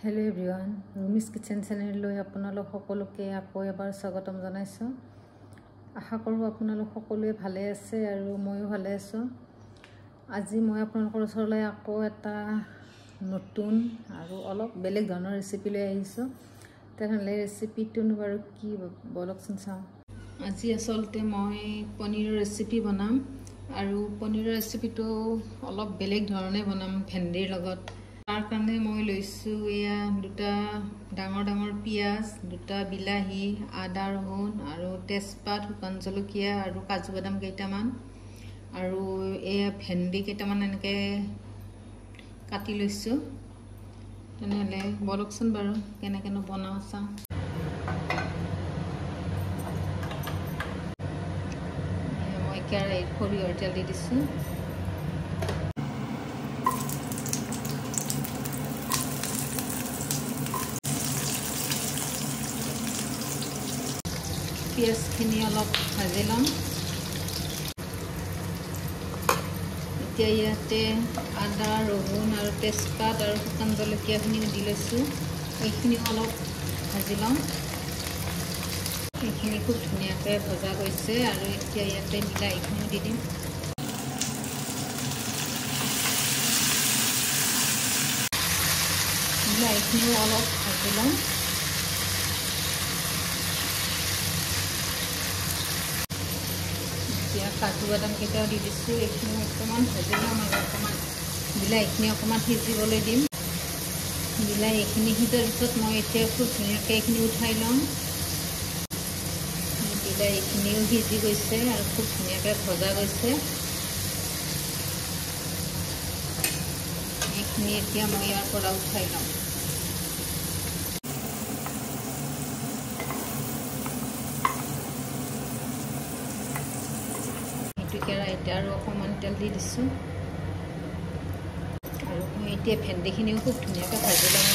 Hello everyone, Rumi's Kitchen Channel লৈ আপোনালোক সকলোকে আকৌ এবাৰ স্বাগতম জনাইছো। আশা কৰো আপোনালোক সকলোৱে ভালে আছে আৰু ময়ো ভালে আছো। আজি মই আপোনালোকৰ ওচৰলৈ আকৌ এটা নতুন আৰু অলপ বেলেগ ধৰণৰ ৰেচিপি লৈ আহিছো। তেনেহলে ৰেচিপিটো বাৰু কি বলকচোন চাওঁ। আজি আসলতে মই পনীৰৰ ৰেচিপি বনাম আৰু পনীৰৰ ৰেচিপিটো অলপ বেলেগ ধৰণে বনাম ভেন্দিৰ লগত। তাৰ কাৰণে মই লৈছো এয়া দুটা ডাঙৰ ডাঙৰ পিয়াজ, দুটা বিলাহী, আদা ৰহুন আৰু তেজপাত, শুকান জলকীয়া আৰু কাজু বাদাম কেইটামান আৰু এয়া ভেন্দি কেইটামান এনেকে কাটি লৈছো। তেনেহলে বলকচোন বাৰু কেনেকেনো বনাও চাওঁ। মই কেৰাহীত সৰিয়হৰ তেল দি দিছো। পিয়াজখিনি অলপ ভাজি লম। এতিয়া ইয়াতে আদা ৰহুন আৰু তেজপাত আৰু শুকান জলকীয়াখিনি দি লৈছো। এইখিনি অলপ ভাজি লম। এইখিনি খুব ধুনীয়াকৈ ভজা গৈছে আৰু এতিয়া ইয়াতে বিলাহীখিনি দি দিম। বিলাহীখিনিও অলপ ভাজি লম। এতিয়া কাজু বাদাম কেইটাও দি দিছোঁ। এইখিনি অকণমান ভাজি ল'ম আৰু অকণমান বিলাহীখিনি অকণমান সিজিবলৈ দিম। বিলাহীখিনি সিজাৰ পিছত মই এতিয়া খুব ধুনীয়াকৈ এইখিনি উঠাই ল'ম। বিলাহীখিনিও সিজি গৈছে আৰু খুব ধুনীয়াকৈ ভজা গৈছে। এইখিনি এতিয়া মই ইয়াৰ পৰা উঠাই ল'ম। কেৰাহীতে আৰু অকণমান তেল দি দিছোঁ আৰু মই এতিয়া ভেন্দিখিনিও খুব ধুনীয়াকৈ ভাজি ল'ম।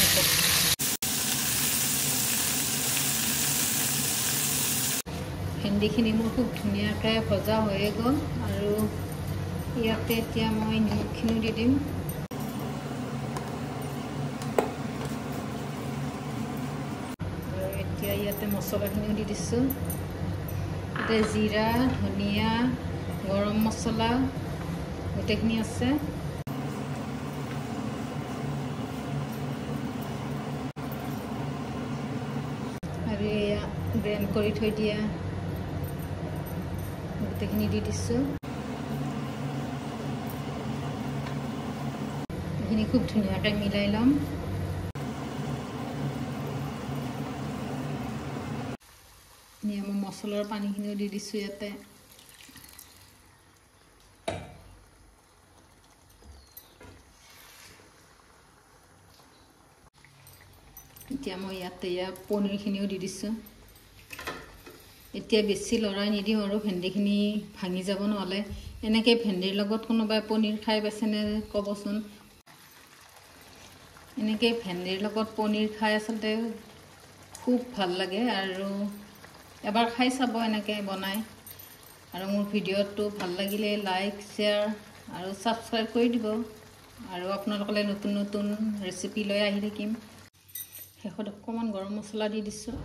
ভেন্দিখিনি মোৰ খুব ধুনীয়াকৈ ভজা হৈয়ে গ'ল আৰু ইয়াতে এতিয়া মই নিমখখিনিও দি দিম। আৰু এতিয়া ইয়াতে মছলাখিনিও দি দিছোঁ। ইয়াতে জিৰা, ধনিয়া, গৰম মছলা গোটেইখিনি আছে। আৰু এয়া গ্ৰাইণ্ড কৰি থৈ দিয়া গোটেইখিনি দি দিছোঁ। এইখিনি খুব ধুনীয়াকৈ মিলাই ল'ম। মই মছলাৰ পানীখিনিও দি দিছোঁ ইয়াতে। এতিয়া মই ইয়াতে পনীৰখিনিও দি দিছোঁ। এতিয়া বেছি লৰাই নিদিওঁ আৰু ভেন্দিখিনি ভাঙি যাব নহ'লে। এনেকৈ ভেন্দিৰ লগত কোনোবাই পনীৰ খাই পাইছেনে ক'বচোন। এনেকৈ ভেন্দিৰ লগত পনীৰ খাই আচলতে খুব ভাল লাগে আৰু এবাৰ খাই চাব এনেকৈ বনাই। আৰু মোৰ ভিডিঅ'টো ভাল লাগিলে লাইক, শ্বেয়াৰ আৰু ছাবস্ক্ৰাইব কৰি দিব আৰু আপোনালোকলৈ নতুন নতুন ৰেচিপি লৈ আহি থাকিম। শেষত অকণমান গৰম মছলা দি দিছোঁ।